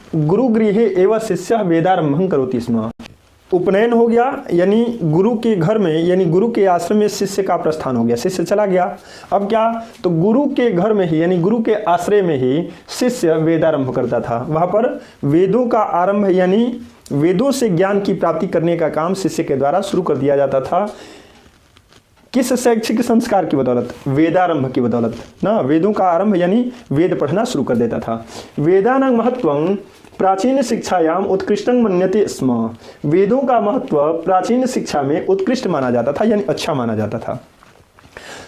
गुरु गृहे एवं शिष्य वेदारंभं करोति स्म। उपनयन हो गया यानी गुरु के घर में यानी गुरु के आश्रम में शिष्य का प्रस्थान हो गया, शिष्य चला गया। अब क्या, तो गुरु के घर में ही यानी गुरु के आश्रय में ही शिष्य वेदारंभ करता था। वहाँ पर वेदों का आरंभ यानी वेदों से ज्ञान की प्राप्ति करने का काम शिष्य के द्वारा शुरू कर दिया जाता था। किस शैक्षिक संस्कार की बदौलत? वेदारंभ की बदौलत ना। वेदों का आरंभ यानी वेद पढ़ना शुरू कर देता था। वेदानां महत्वं प्राचीन शिक्षायाम उत्कृष्टं मन्यते स्म। वेदों का महत्व प्राचीन शिक्षा में उत्कृष्ट माना जाता था यानी अच्छा माना जाता था।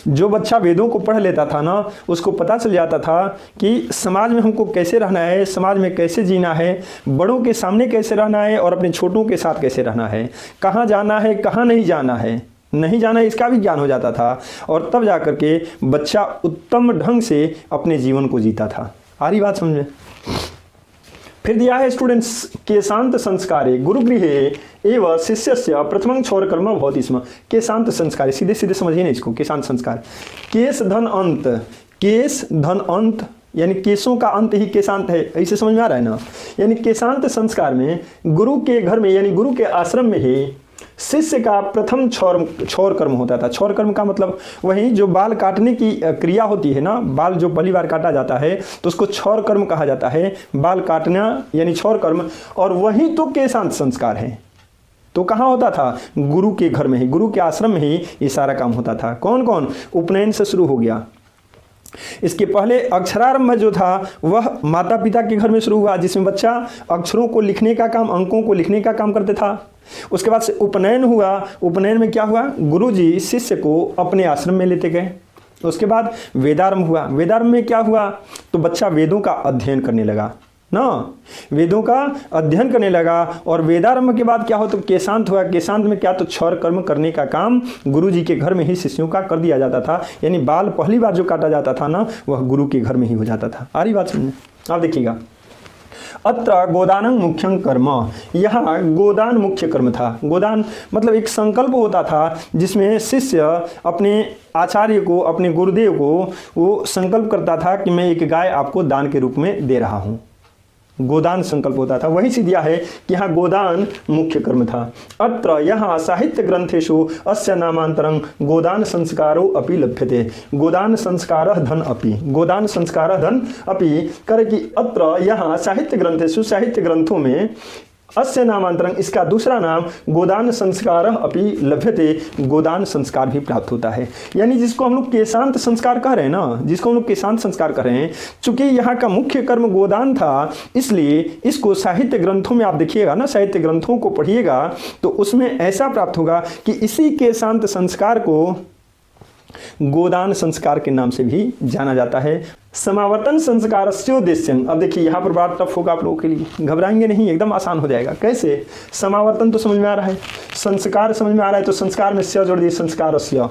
जो बच्चा वेदों को पढ़ लेता था ना, उसको पता चल जाता था कि समाज में हमको कैसे रहना है, समाज में कैसे जीना है, बड़ों के सामने कैसे रहना है और अपने छोटों के साथ कैसे रहना है, कहाँ जाना है कहाँ नहीं जाना है, नहीं जाना है इसका भी ज्ञान हो जाता था। और तब जाकर के बच्चा उत्तम ढंग से अपने जीवन को जीता था। आ रही बात समझे? फिर दिया है स्टूडेंट्स, केशांत संस्कारे गुरुगृहे एवं शिष्यस्य प्रथमं क्षौरकर्म भवति स्म। केशांत संस्कारे, सीधे सीधे समझिए ना इसको। केशांत संस्कार, केश धन अंत, केश धन अंत यानी केशों का अंत ही केशांत है, ऐसे समझ में आ रहा है ना। यानी केशांत संस्कार में गुरु के घर में यानी गुरु के आश्रम में ही शिष्य का प्रथम क्षौर कर्म होता था। क्षौर कर्म का मतलब वही जो बाल काटने की क्रिया होती है ना, बाल जो पहली बार काटा जाता है तो उसको क्षौर कर्म कहा जाता है। बाल काटना यानी क्षौर कर्म, और वही तो केशांत संस्कार है। तो कहाँ होता था? गुरु के घर में ही, गुरु के आश्रम में ही ये सारा काम होता था। कौन कौन? उपनयन से शुरू हो गया। इसके पहले अक्षरारंभ जो था वह माता पिता के घर में शुरू हुआ, जिसमें बच्चा अक्षरों को लिखने का काम, अंकों को लिखने का काम करते था। उसके बाद से उपनयन हुआ। उपनयन में क्या हुआ? गुरुजी शिष्य को अपने आश्रम में लेते गए। उसके बाद वेदारंभ हुआ। वेदारंभ में क्या हुआ? तो बच्चा वेदों का अध्ययन करने लगा ना, वेदों का अध्ययन करने लगा। और वेदारंभ के बाद क्या हो? तो केशांत हुआ। केशांत में क्या? तो क्षौर कर्म करने का काम गुरु जी के घर में ही शिष्यों का कर दिया जाता था। यानी बाल पहली बार जो काटा जाता था ना, वह गुरु के घर में ही हो जाता था। आ रही बात समझे? आप देखिएगा, अत्र गोदानं मुख्यं कर्म, यहाँ गोदान मुख्य कर्म था। गोदान मतलब एक संकल्प होता था जिसमें शिष्य अपने आचार्य को, अपने गुरुदेव को वो संकल्प करता था कि मैं एक गाय आपको दान के रूप में दे रहा हूँ। गोदान संकल्प होता था। वही से दिया है कि यहाँ गोदान मुख्य कर्म था। अत्र यहाँ साहित्य ग्रंथेषु अस्य नामांतरं गोदान संस्कारो अपि लभ्यते। गोदान संस्कारः धन अपि, गोदान संस्कारः धन अपि करे कि अत्र यहाँ साहित्य ग्रंथेषु, साहित्य ग्रंथों में अस्य नामांतरं इसका दूसरा नाम गोदान संस्कारः अपि लभ्यते, गोदान संस्कार भी प्राप्त होता है। यानी जिसको हम लोग केशांत संस्कार कह रहे हैं ना, जिसको हम लोग केशांत संस्कार कह रहे हैं, चूंकि यहाँ का मुख्य कर्म गोदान था, इसलिए इसको साहित्य ग्रंथों में आप देखिएगा ना, साहित्य ग्रंथों को पढ़िएगा तो उसमें ऐसा प्राप्त होगा कि इसी केशांत संस्कार को गोदान संस्कार के नाम से भी जाना जाता है। समावर्तन संस्कारस्य उद्देश्यं, अब देखिए यहाँ पर बात टफ होगा आप लोगों के लिए, घबराएंगे नहीं, एकदम आसान हो जाएगा। कैसे? समावर्तन तो समझ में आ रहा है, संस्कार समझ में आ रहा है, तो संस्कार में स्य जोड़ दिए, संस्कारस्य।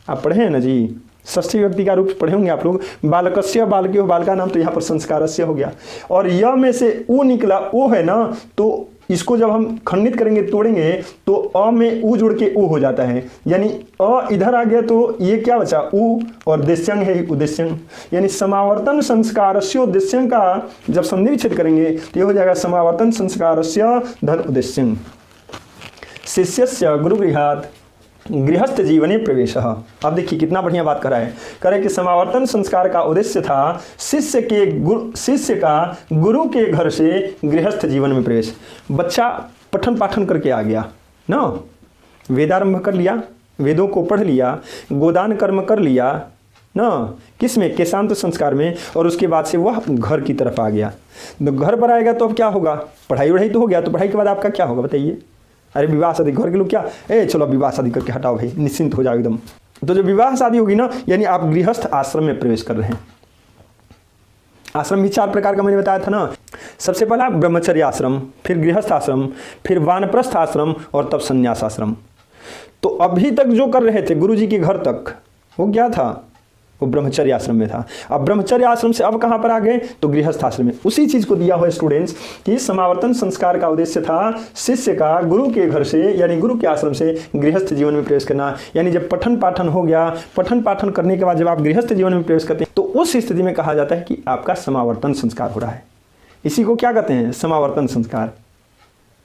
आप पढ़े हैं ना जी, षष्ठी व्यक्ति का रूप पढ़े होंगे आप लोग। बालकस्य, बालक्यो, बालका नाम, तो यहाँ पर संस्कारस्य हो गया। और य में से उ निकला, ओ है ना, तो इसको जब हम खंडित करेंगे, तोड़ेंगे, तो अ में उ जुड़ के उ हो जाता है। यानी अ इधर आ गया तो ये क्या बचा? उ, और देश्यंग है उद्देश्यंग। यानी समावर्तन संस्कारस्य उद्देश्यंग का जब संधि विच्छेद करेंगे तो ये हो जाएगा समावर्तन संस्कारस्य धन उद्देश्यंग। शिष्यस्य गुरुगृहात् गृहस्थ जीवने प्रवेश। अब देखिए कितना बढ़िया बात कर रहा है। कह रहे कि समावर्तन संस्कार का उद्देश्य था शिष्य का गुरु के घर से गृहस्थ जीवन में प्रवेश। बच्चा पठन पाठन करके आ गया ना, वेदारंभ कर लिया, वेदों को पढ़ लिया, गोदान कर्म कर लिया ना, किस में? केशांत संस्कार में। और उसके बाद से वह घर की तरफ आ गया। तो घर पर आएगा तो अब क्या होगा? पढ़ाई वढ़ाई तो हो गया, तो पढ़ाई के बाद आपका क्या होगा बताइए? अरे विवाह शादी, घर के लोग क्या, चलो विवाह शादी करके हटाओ भाई, निश्चिंत हो जाओ एकदम। तो जब विवाह शादी होगी ना, यानी आप गृहस्थ आश्रम में प्रवेश कर रहे हैं। आश्रम भी 4 प्रकार का मैंने बताया था ना। सबसे पहला ब्रह्मचर्य आश्रम, फिर गृहस्थ आश्रम, फिर वानप्रस्थ आश्रम, और तब संन्यास आश्रम। तो अभी तक जो कर रहे थे गुरु जी के घर तक, वो क्या था? वो ब्रह्मचर्य आश्रम में था। अब ब्रह्मचर्य आश्रम से अब कहाँ पर आ गए? तो गृहस्थ आश्रम में। उसी चीज को दिया हुआ स्टूडेंट्स कि समावर्तन संस्कार का उद्देश्य था शिष्य का गुरु के घर से यानी गुरु के आश्रम से गृहस्थ जीवन में प्रवेश करना। यानी जब पठन पाठन हो गया, पठन पाठन करने के बाद जब आप गृहस्थ जीवन में प्रवेश करते हैं तो उस स्थिति में कहा जाता है कि आपका समावर्तन संस्कार हो रहा है। इसी को क्या कहते हैं, समावर्तन संस्कार।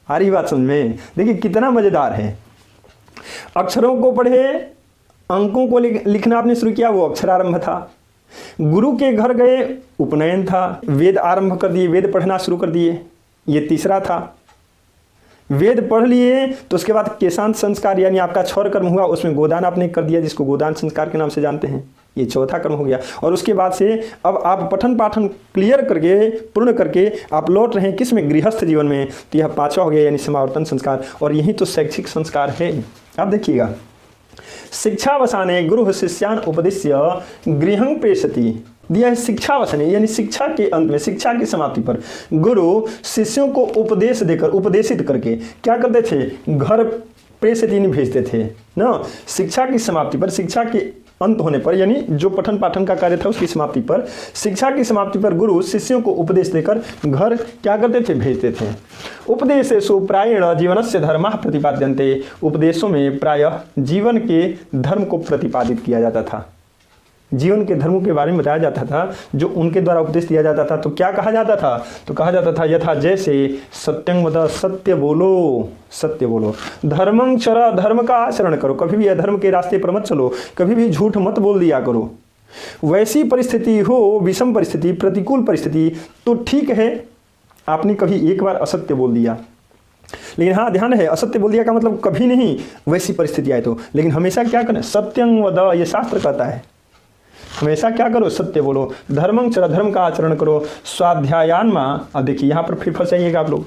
आ रही बात समझ में? देखिए कितना मजेदार है। अक्षरों को पढ़े, अंकों को लिखना आपने शुरू किया, वो अक्षरारंभ था। गुरु के घर गए, उपनयन था। वेद आरंभ कर दिए, वेद पढ़ना शुरू कर दिए, ये तीसरा था। वेद पढ़ लिए तो उसके बाद केशांत संस्कार यानी आपका क्षौर कर्म हुआ, उसमें गोदान आपने कर दिया जिसको गोदान संस्कार के नाम से जानते हैं, ये चौथा कर्म हो गया। और उसके बाद से अब आप पठन पाठन क्लियर करके पूर्ण करके आप लौट रहे हैं किस में, गृहस्थ जीवन में, तो यह पांचवा हो गया यानी समावर्तन संस्कार। और यही तो शैक्षिक संस्कार है। आप देखिएगा, शिक्षावसाने गुरु शिष्यान उपदेश्य गृहं प्रेषति, दिया है शिक्षावसाने यानी शिक्षा के अंत में, शिक्षा की समाप्ति पर गुरु शिष्यों को उपदेश देकर, उपदेशित करके क्या करते थे, घर प्रेषति नहीं भेजते थे ना। शिक्षा की समाप्ति पर, शिक्षा के अंत होने पर यानी जो पठन पाठन का कार्य था उसकी समाप्ति पर, शिक्षा की समाप्ति पर गुरु शिष्यों को उपदेश देकर घर क्या करते थे, भेजते थे। उपदेशेषु प्रायेण जीवनस्य धर्मः प्रतिपाद्यन्ते, उपदेशों में प्रायः जीवन के धर्म को प्रतिपादित किया जाता था, जीवन के धर्मों के बारे में बताया जाता था, जो उनके द्वारा उपदेश दिया जाता था। तो क्या कहा जाता था, तो कहा जाता था यथा जैसे सत्यं वद, सत्य बोलो, सत्य बोलो, धर्मं चर, धर्म का आचरण करो, कभी भी अधर्म के रास्ते पर मत चलो, कभी भी झूठ मत बोल दिया करो। वैसी परिस्थिति हो, विषम परिस्थिति, प्रतिकूल परिस्थिति, तो ठीक है आपने कभी एक बार असत्य बोल दिया, लेकिन हाँ ध्यान है, असत्य बोल दिया का मतलब कभी नहीं, वैसी परिस्थिति आए तो, लेकिन हमेशा क्या करें, सत्यं वद, ये शास्त्र कहता है, हमेशा क्या करो, सत्य बोलो। धर्मं चर, धर्म का आचरण करो। स्वाध्यायान माँ, अब देखिए यहाँ पर फिर फंस जाइएगा आप लोग,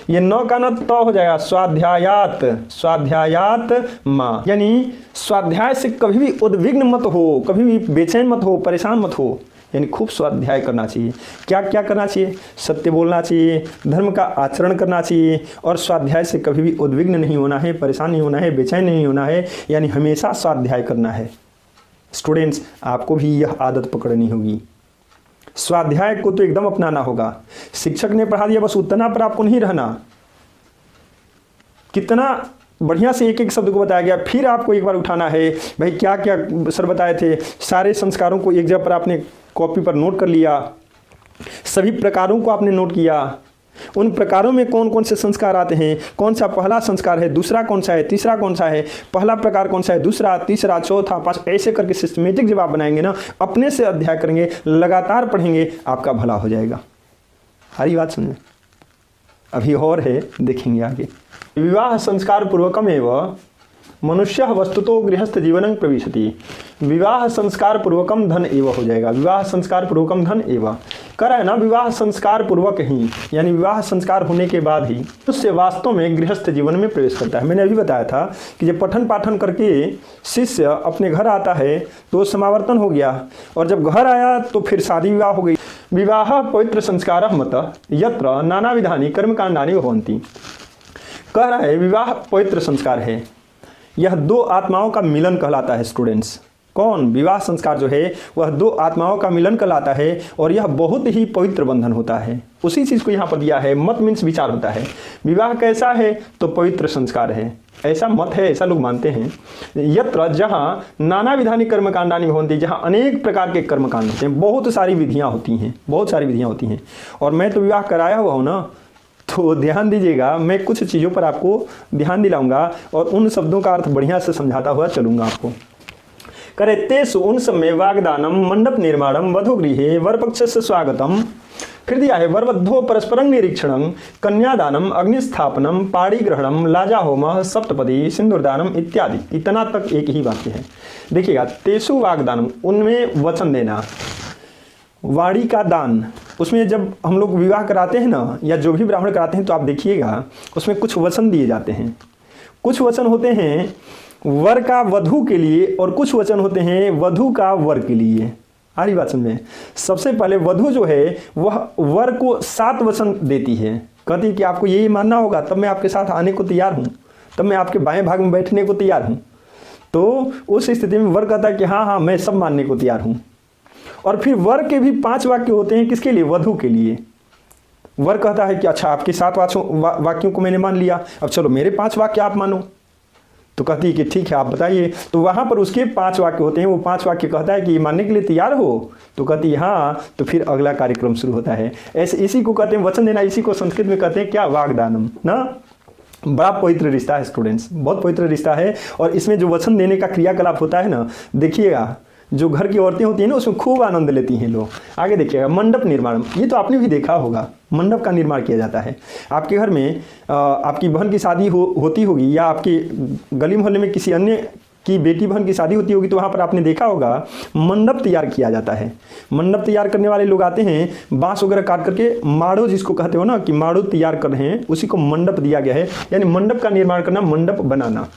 ये न का न तो हो जाएगा, स्वाध्यायात, स्वाध्यायात माँ, यानी स्वाध्याय से कभी भी उद्विग्न मत हो, कभी भी बेचैन मत हो, परेशान मत हो, यानी खूब स्वाध्याय करना चाहिए। क्या क्या करना चाहिए, सत्य बोलना चाहिए, धर्म का आचरण करना चाहिए, और स्वाध्याय से कभी भी उद्विग्न नहीं होना है, परेशान नहीं होना है, बेचैन नहीं होना है, यानी हमेशा स्वाध्याय करना है। स्टूडेंट्स, आपको भी यह आदत पकड़नी होगी, स्वाध्याय को तो एकदम अपनाना होगा। शिक्षक ने पढ़ा दिया बस उतना पर आपको नहीं रहना, कितना बढ़िया से एक एक शब्द को बताया गया, फिर आपको एक बार उठाना है, भाई क्या क्या सर बताए थे, सारे संस्कारों को एक जगह पर आपने कॉपी पर नोट कर लिया, सभी प्रकारों को आपने नोट किया, उन प्रकारों में कौन कौन से संस्कार आते हैं, कौन सा पहला संस्कार है, दूसरा कौन सा है, तीसरा कौन सा है, पहला प्रकार कौन सा है, दूसरा, तीसरा, चौथा, पांच, ऐसे करके सिस्टमेटिक जब आप बनाएंगे ना, अपने से अध्ययन करेंगे, लगातार पढ़ेंगे, आपका भला हो जाएगा। हरी बात सुनिए, अभी और है, देखेंगे आगे। विवाह संस्कार पूर्वकम एवं मनुष्य वस्तुतो गृहस्थ जीवनं प्रविशति, विवाह संस्कार पूर्वकम धन एवं हो जाएगा, विवाह संस्कार पूर्वकम धन एवं कर है ना, विवाह संस्कार पूर्वक ही यानी विवाह संस्कार होने के बाद ही उससे वास्तव में गृहस्थ जीवन में प्रवेश करता है। मैंने अभी बताया था कि जब पठन पाठन करके शिष्य अपने घर आता है तो समावर्तन हो गया, और जब घर आया तो फिर शादी विवाह हो गई। विवाह पवित्र संस्कार मत यत्र नाना विधानी कर्मकांडानि भवन्ति, कह रहा है विवाह पवित्र संस्कार है, यह दो आत्माओं का मिलन कहलाता है। स्टूडेंट्स, कौन, विवाह संस्कार जो है वह दो आत्माओं का मिलन कहलाता है, और यह बहुत ही पवित्र बंधन होता है। उसी चीज़ को यहाँ पर दिया है, मत मीन्स विचार होता है। विवाह कैसा है, तो पवित्र संस्कार है, ऐसा मत है, ऐसा लोग मानते हैं। यत्र, जहाँ नाना विधानी कर्मकांडानि भवन्ति, जहाँ अनेक प्रकार के कर्मकांड होते हैं, बहुत सारी विधियाँ होती हैं, बहुत सारी विधियाँ होती हैं। और मैं तो विवाह कराया हुआ हूँ ना, तो ध्यान दीजिएगा, मैं कुछ चीज़ों पर आपको ध्यान दिलाऊंगा और उन शब्दों का अर्थ बढ़िया से समझाता हुआ चलूंगा आपको। करे तेसु उन सब में वाग्दानम मंडप निर्माणम वधुगृहे वरपक्ष से स्वागतम, फिर दिया है वरवधो परस्परं निरीक्षणं कन्यादानम अग्निस्थापनम पाणिग्रहणम लाजा होम सप्तपदी सिंदूरदानम इत्यादि। इतना तक एक ही वाक्य है। देखिएगा, तेसु वाग्दानम, उनमें वचन देना, वाणी का दान, उसमें जब हम लोग विवाह कराते हैं ना, या जो भी ब्राह्मण कराते हैं, तो आप देखिएगा उसमें कुछ वचन दिए जाते हैं। कुछ वचन होते हैं वर का वधू के लिए, और कुछ वचन होते हैं वधू का वर के लिए। आ रही बात समझ में? सबसे पहले वधू जो है वह वर को 7 वचन देती है, कहती है कि आपको यही मानना होगा, तब मैं आपके साथ आने को तैयार हूँ, तब मैं आपके बाएं भाग में बैठने को तैयार हूँ। तो उस स्थिति में वर कहता है कि हाँ हाँ मैं सब मानने को तैयार हूँ। और फिर वर के भी 5 वाक्य होते हैं, किसके लिए, वधू के लिए। वर कहता है कि अच्छा आपके 7 वाक्यों को मैंने मान लिया, अब चलो मेरे 5 वाक्य आप मानो। तो कहती है कि ठीक है आप बताइए। तो वहाँ पर उसके 5 वाक्य होते हैं, वो 5 वाक्य कहता है कि ये मानने के लिए तैयार हो, तो कहती है हाँ। तो फिर अगला कार्यक्रम शुरू होता है। ऐसे इसी को कहते हैं वचन देना, इसी को संस्कृत में कहते हैं क्या, वाग्दानम ना। बड़ा पवित्र रिश्ता है स्टूडेंट्स, बहुत पवित्र रिश्ता है। और इसमें जो वचन देने का क्रियाकलाप होता है ना, देखिएगा जो घर की औरतें होती हैं ना उसमें खूब आनंद लेती हैं लोग। आगे देखिएगा मंडप निर्माण, ये तो आपने भी देखा होगा, मंडप का निर्माण किया जाता है। आपके घर में आपकी बहन की शादी होती होगी, या आपके गली मोहल्ले में किसी अन्य की बेटी बहन की शादी होती होगी, तो वहाँ पर आपने देखा होगा मंडप तैयार किया जाता है। मंडप तैयार करने वाले लोग आते हैं, बांस वगैरह काट करके, माड़ो जिसको कहते हो ना, कि माड़ो तैयार कर रहे हैं, उसी को मंडप दिया गया है। यानी मंडप का निर्माण करना, मंडप बनाना।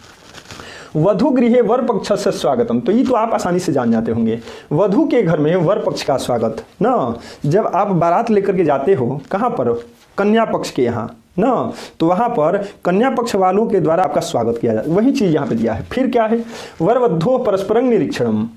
वधु गृहे वर पक्ष से स्वागतम, तो ये तो आप आसानी से जान जाते होंगे। वधु के घर में वर पक्ष का स्वागत ना, जब आप बारात लेकर के जाते हो कहाँ पर, कन्या पक्ष के यहाँ ना, तो वहाँ पर कन्या पक्ष वालों के द्वारा आपका स्वागत किया जाता है। वही चीज़ यहाँ पे दिया है। फिर क्या है, वर वधु परस्परं निरीक्षणम,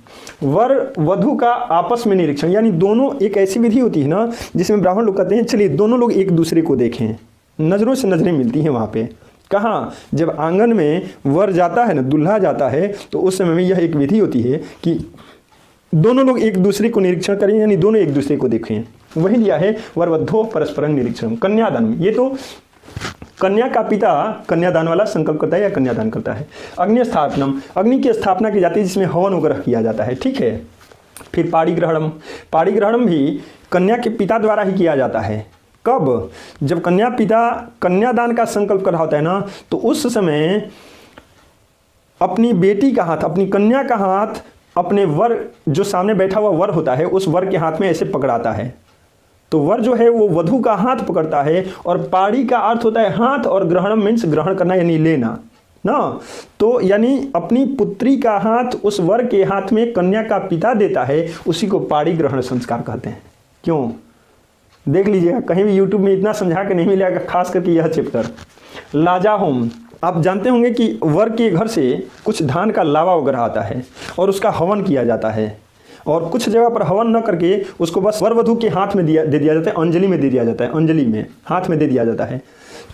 वर वधु का आपस में निरीक्षण, यानी दोनों, एक ऐसी विधि होती है ना जिसमें ब्राह्मण लोग कहते हैं चलिए दोनों लोग एक दूसरे को देखें, नज़रों से नज़रें मिलती हैं वहाँ पे। कहाँ, जब आंगन में वर जाता है ना, दूल्हा जाता है, तो उस समय में यह एक विधि होती है कि दोनों लोग एक दूसरे को निरीक्षण करें, यानी दोनों एक दूसरे को देखें। वही दिया है वर वधो परस्परं निरीक्षण। कन्यादान, ये तो कन्या का पिता कन्यादान वाला संकल्प करता है या कन्यादान करता है। अग्नि स्थापनम, अग्नि की स्थापना की जाती है जिसमें हवन वगैरह किया जाता है, ठीक है। फिर पाणिग्रहणम, पाणिग्रहणम भी कन्या के पिता द्वारा ही किया जाता है। कब, जब कन्या पिता कन्यादान का संकल्प कर रहा होता है ना, तो उस समय अपनी बेटी का हाथ, अपनी कन्या का हाथ अपने वर, जो सामने बैठा हुआ वर होता है, उस वर के हाथ में ऐसे पकड़ाता है। तो वर जो है वो वधु का हाथ पकड़ता है, और पाड़ी का अर्थ होता है हाथ, और ग्रहणम मीन्स ग्रहण करना यानी लेना ना। तो यानी अपनी पुत्री का हाथ उस वर के हाथ में कन्या का पिता देता है, उसी को पाड़ी ग्रहण संस्कार कहते हैं। क्यों, देख लीजिएगा, कहीं भी यूट्यूब में इतना समझा के नहीं मिलेगा, खास करके यह चैप्टर। लाजा होम, आप जानते होंगे कि वर के घर से कुछ धान का लावा वगैरह आता है और उसका हवन किया जाता है, और कुछ जगह पर हवन न करके उसको बस वर वधु के हाथ में दे दिया जाता है, अंजलि में दे दिया जाता है, अंजलि में हाथ में दे दिया जाता है।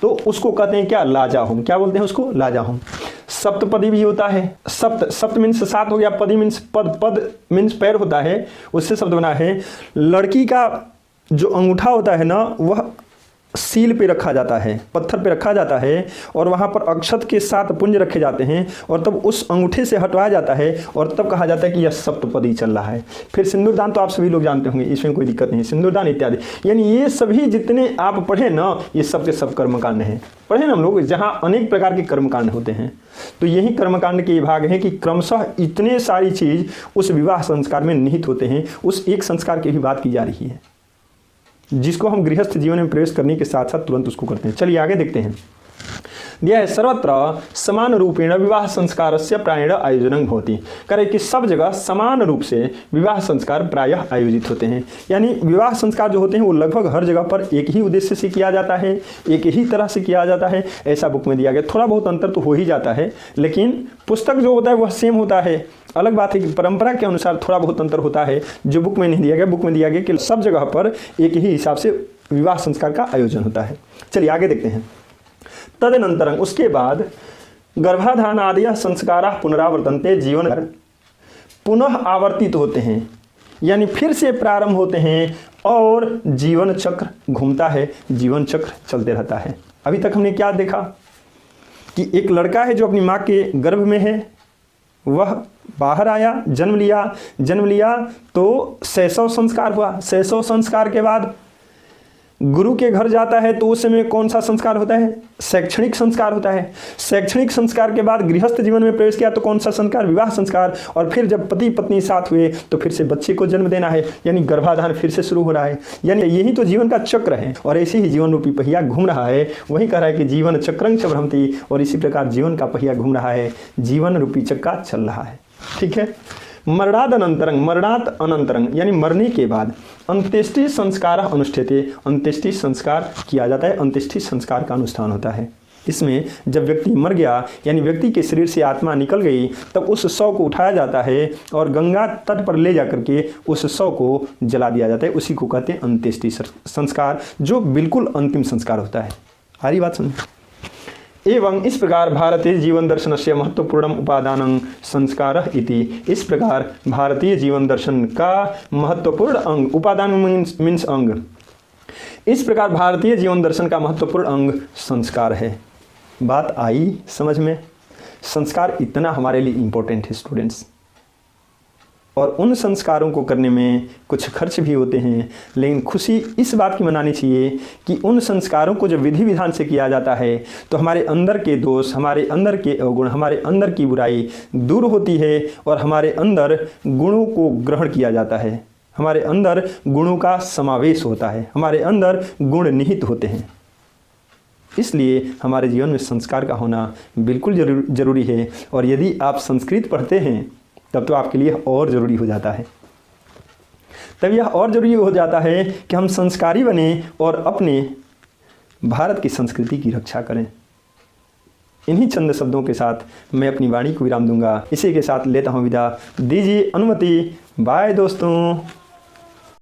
तो उसको कहते हैं क्या, लाजा होम। क्या बोलते हैं उसको, लाजा होम। सप्तपदी भी होता है। सप्त मीन्स 7 हो गया, पदी मीन्स पद, पद मीन्स पैर होता है, उससे शब्द बना है। लड़की का जो अंगूठा होता है ना, वह सील पे रखा जाता है, पत्थर पे रखा जाता है, और वहाँ पर अक्षत के 7 पुंज रखे जाते हैं, और तब उस अंगूठे से हटवाया जाता है, और तब कहा जाता है कि यह सप्तपदी चल रहा है। फिर सिंदूरदान तो आप सभी लोग जानते होंगे, इसमें कोई दिक्कत नहीं, सिंदूरदान इत्यादि। यानी ये सभी जितने आप पढ़े ना, ये सब के सब कर्मकांड हैं, पढ़े ना हम लोग, जहाँ अनेक प्रकार के कर्मकांड होते हैं। तो यही कर्मकांड के भाग हैं कि क्रमशः इतने सारी चीज़ उस विवाह संस्कार में निहित होते हैं। उस एक संस्कार की भी बात की जा रही है, जिसको हम गृहस्थ जीवन में प्रवेश करने के साथ साथ तुरंत उसको करते हैं। चलिए आगे देखते हैं। दिया है सर्वत्र समान रूपेण विवाह संस्कार से प्रायेण आयोजन होती, करे कि सब जगह समान रूप से विवाह संस्कार प्रायः आयोजित होते हैं। यानी विवाह संस्कार जो होते हैं वो लगभग हर जगह पर एक ही उद्देश्य से किया जाता है, एक ही तरह से किया जाता है, ऐसा बुक में दिया गया। थोड़ा बहुत अंतर तो हो ही जाता है, लेकिन पुस्तक जो होता है वह सेम होता है। अलग बात है कि परंपरा के अनुसार थोड़ा बहुत अंतर होता है, जो बुक में नहीं दिया गया। बुक में दिया गया कि सब जगह पर एक ही हिसाब से विवाह संस्कार का आयोजन होता है। चलिए आगे देखते हैं। तदनंतरं, उसके बाद गर्भाधान आदि संस्कारा पुनरावर्तन्ते, जीवन पुनः आवर्तित होते हैं, यानी फिर से प्रारंभ होते हैं, और जीवन चक्र घूमता है, जीवन चक्र चलते रहता है। अभी तक हमने क्या देखा कि एक लड़का है जो अपनी माँ के गर्भ में है, वह बाहर आया, जन्म लिया तो शैशव संस्कार हुआ। शैशव संस्कार के बाद गुरु के घर जाता है, तो उस समय कौन सा संस्कार होता है, शैक्षणिक संस्कार होता है। शैक्षणिक संस्कार के बाद गृहस्थ जीवन में प्रवेश किया तो कौन सा संस्कार, विवाह संस्कार। और फिर जब पति पत्नी साथ हुए तो फिर से बच्चे को जन्म देना है, यानी गर्भाधान फिर से शुरू हो रहा है। यानी यही तो जीवन का चक्र है, और ऐसे ही जीवन रूपी पहिया घूम रहा है। वही कह रहा है कि जीवन चक्रं च भ्रमति, और इसी प्रकार जीवन का पहिया घूम रहा है, जीवन रूपी चक्का चल रहा है। ठीक है। मरणाद अनंतरं, मरणात अनंतरं यानी मरने के बाद अंत्येष्टि संस्कार अनुष्ठिते, अंत्येष्टि संस्कार किया जाता है, अंत्येष्टि संस्कार का अनुष्ठान होता है। इसमें जब व्यक्ति मर गया, यानी व्यक्ति के शरीर से आत्मा निकल गई, तब उस शव को उठाया जाता है और गंगा तट पर ले जाकर के उस शव को जला दिया जाता है। उसी को कहते हैं अंत्येष्टि संस्कार, जो बिल्कुल अंतिम संस्कार होता है। सारी बात सुनिए। एवं इस प्रकार भारतीय जीवन दर्शनस्य महत्वपूर्णम उपादानं संस्कारः इति। इस प्रकार भारतीय जीवन दर्शन का महत्वपूर्ण अंग, उपादान मीन्स अंग, इस प्रकार भारतीय जीवन दर्शन का महत्वपूर्ण अंग संस्कार है। बात आई समझ में? संस्कार इतना हमारे लिए इम्पोर्टेंट है स्टूडेंट्स, और उन संस्कारों को करने में कुछ खर्च भी होते हैं, लेकिन खुशी इस बात की मनानी चाहिए कि उन संस्कारों को जब विधि विधान से किया जाता है तो हमारे अंदर के दोष, हमारे अंदर के अवगुण, हमारे अंदर की बुराई दूर होती है और हमारे अंदर गुणों को ग्रहण किया जाता है, हमारे अंदर गुणों का समावेश होता है, हमारे अंदर गुण निहित होते हैं। इसलिए हमारे जीवन में संस्कार का होना बिल्कुल जरूरी है, और यदि आप संस्कृत पढ़ते हैं तब तो आपके लिए और ज़रूरी हो जाता है। तब यह और ज़रूरी हो जाता है कि हम संस्कारी बने और अपने भारत की संस्कृति की रक्षा करें। इन्हीं चंद शब्दों के साथ मैं अपनी वाणी को विराम दूंगा। इसी के साथ लेता हूँ विदा। दीजिए अनुमति। बाय दोस्तों।